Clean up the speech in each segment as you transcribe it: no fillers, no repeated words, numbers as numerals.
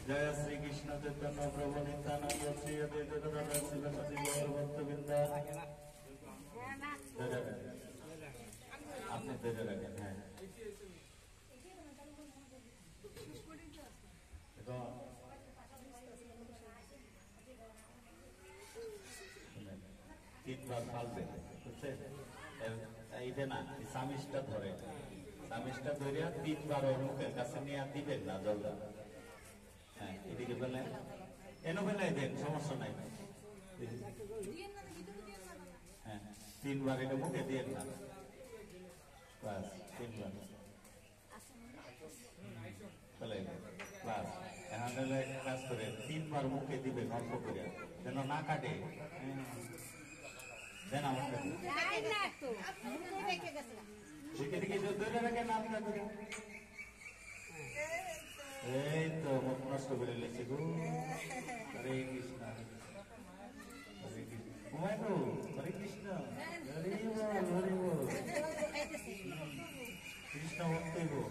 जय श्री कृष्ण चैतन्य प्रभु नित्यानंद श्री अद्वैत गदाधर शिवासादि गौर भक्तवृंद आपने तेरे रखे हैं तीन बार फालते बुझছেন ना सामिष्टा धरे सामिष्टा धरिया तीन बार और मुखेर काছে নিয়ে দিবেন না জলদা হ্যাঁ এদিকে ফেলেন এনো ফেলাই দেন সমস্যা নাই হ্যাঁ তিন বার এটা মুখে দিয়েন না বাস তিন বার ফেলাই বাস এখন হলে কাজ করে তিন বার মুখে দিবেন অল্প করে যেন না কাটে দেন আমাকে দিকে দিকে ধরে রাখেন আপনার করে এই তো মুখ নষ্ট করে লেছে গো হরে কৃষ্ণ হরে কৃষ্ণ হরে কৃষ্ণ হরে বল কৃষ্ণ ভক্তি গো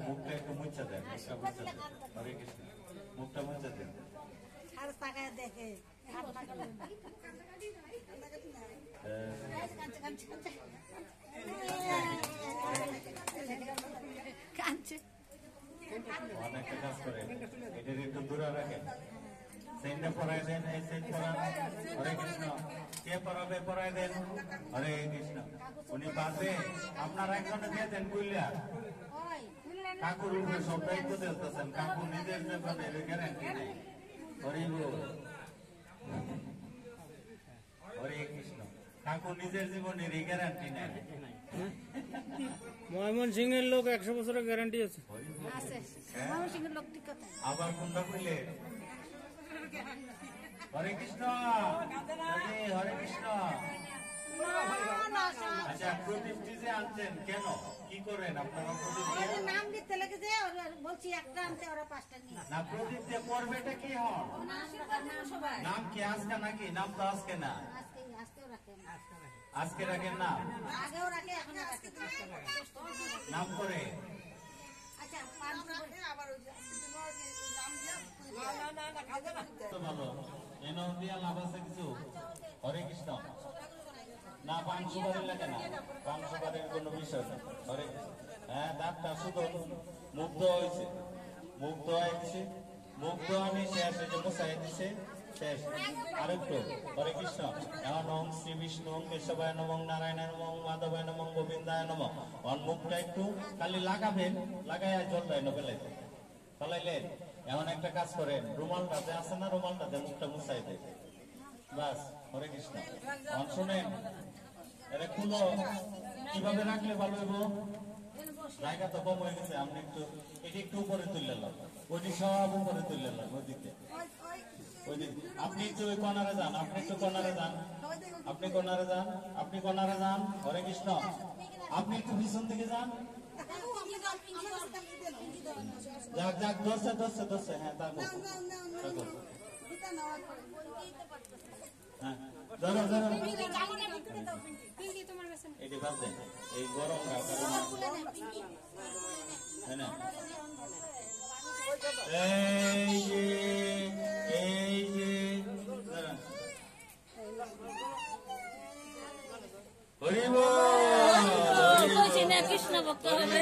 मुखटा एक मुच्छा दें हरे कृष्ण मुखटा मुच्छा दें हर ताका देखे कांचे অনেক কাজ করে এটা একটু দূরে রাখেন সেন্ডে পড়াই দেন এই সেন্ড পড়ান হরে কৃষ্ণ কে পড়াবে পড়াই দেন হরে কৃষ্ণ উনি পাবে আপনারা একজনে দিয়ে দেন কইলা কাকুর উপরে সব দায়িত্ব দিতেছেন কাকু নিজের জীবনে গ্যারান্টি নেই হরে বল হরে কৃষ্ণ কাকু নিজের জীবনের গ্যারান্টি নেই ময়মনসিংহের লোক 100 বছরের গ্যারান্টি আছে ময়মনসিংহের লোক ঠিক কথা আবার কোনটা কইলে হরে কৃষ্ণ হরে কৃষ্ণ আচ্ছা প্রদীপটি যে আনছেন কেন কি করেন আপনারা প্রদীপ নাম দিতে লাগে যে বলছি একটা আনতে ওরা পাঁচটা নিয়ে না প্রদীপ দিয়ে করবেটা কি হন নাম কি আজকে নাকি নাম তো আজকে না আজকে রাখেন না আগেও রাখে এখন রাখে নাম করে আচ্ছা পাঁচ আবার নাম দিয়া তো ভালো এনো দিয়া লাভ আছে কিছু হরে কৃষ্ণ না পান সুপারি লাগে না পান সুপারির কোনো বিষয় না হরে হ্যাঁ ডাক্তার শুধু মুগ্ধ হয়েছে মুগ্ধ হয়েছে মুগ্ধ আমি শেষ হয়েছে মুসাই দিছে শেষ আরেকটু হরে কৃষ্ণ এখন ওম শ্রী বিষ্ণু ওম কেশবায় নমঃ নারায়ণায় নমঃ মাধবায় নমঃ গোবিন্দায় নমঃ মুখটা একটু খালি লাগাবেন লাগাইয়া জল দেয় নবেলে ফলাইলেন এমন একটা কাজ করেন রুমালটাতে আছে না রুমালটাতে মুখটা মুছাই দেয় বাস হরে কৃষ্ণ শুনেন এটা খুলো কিভাবে রাখলে ভালো হইব জায়গা তো কম হয়ে গেছে আপনি একটু এটি একটু উপরে তুললেন ওইটি সব উপরে তুললেন ওইদিকে ওইদিকে আপনি একটু ওই কর্নারে যান আপনি একটু কর্নারে যান আপনি কর্নারে যান আপনি কর্নারে যান হরে কৃষ্ণ আপনি একটু পিছন দিকে যান যাক যাক ধরছে ধরছে ধরছে হ্যাঁ তা ধরো ধরো এটি বাদ দেন এই গরম এই যে হরি বল কৃষ্ণ ভক্ত হবে।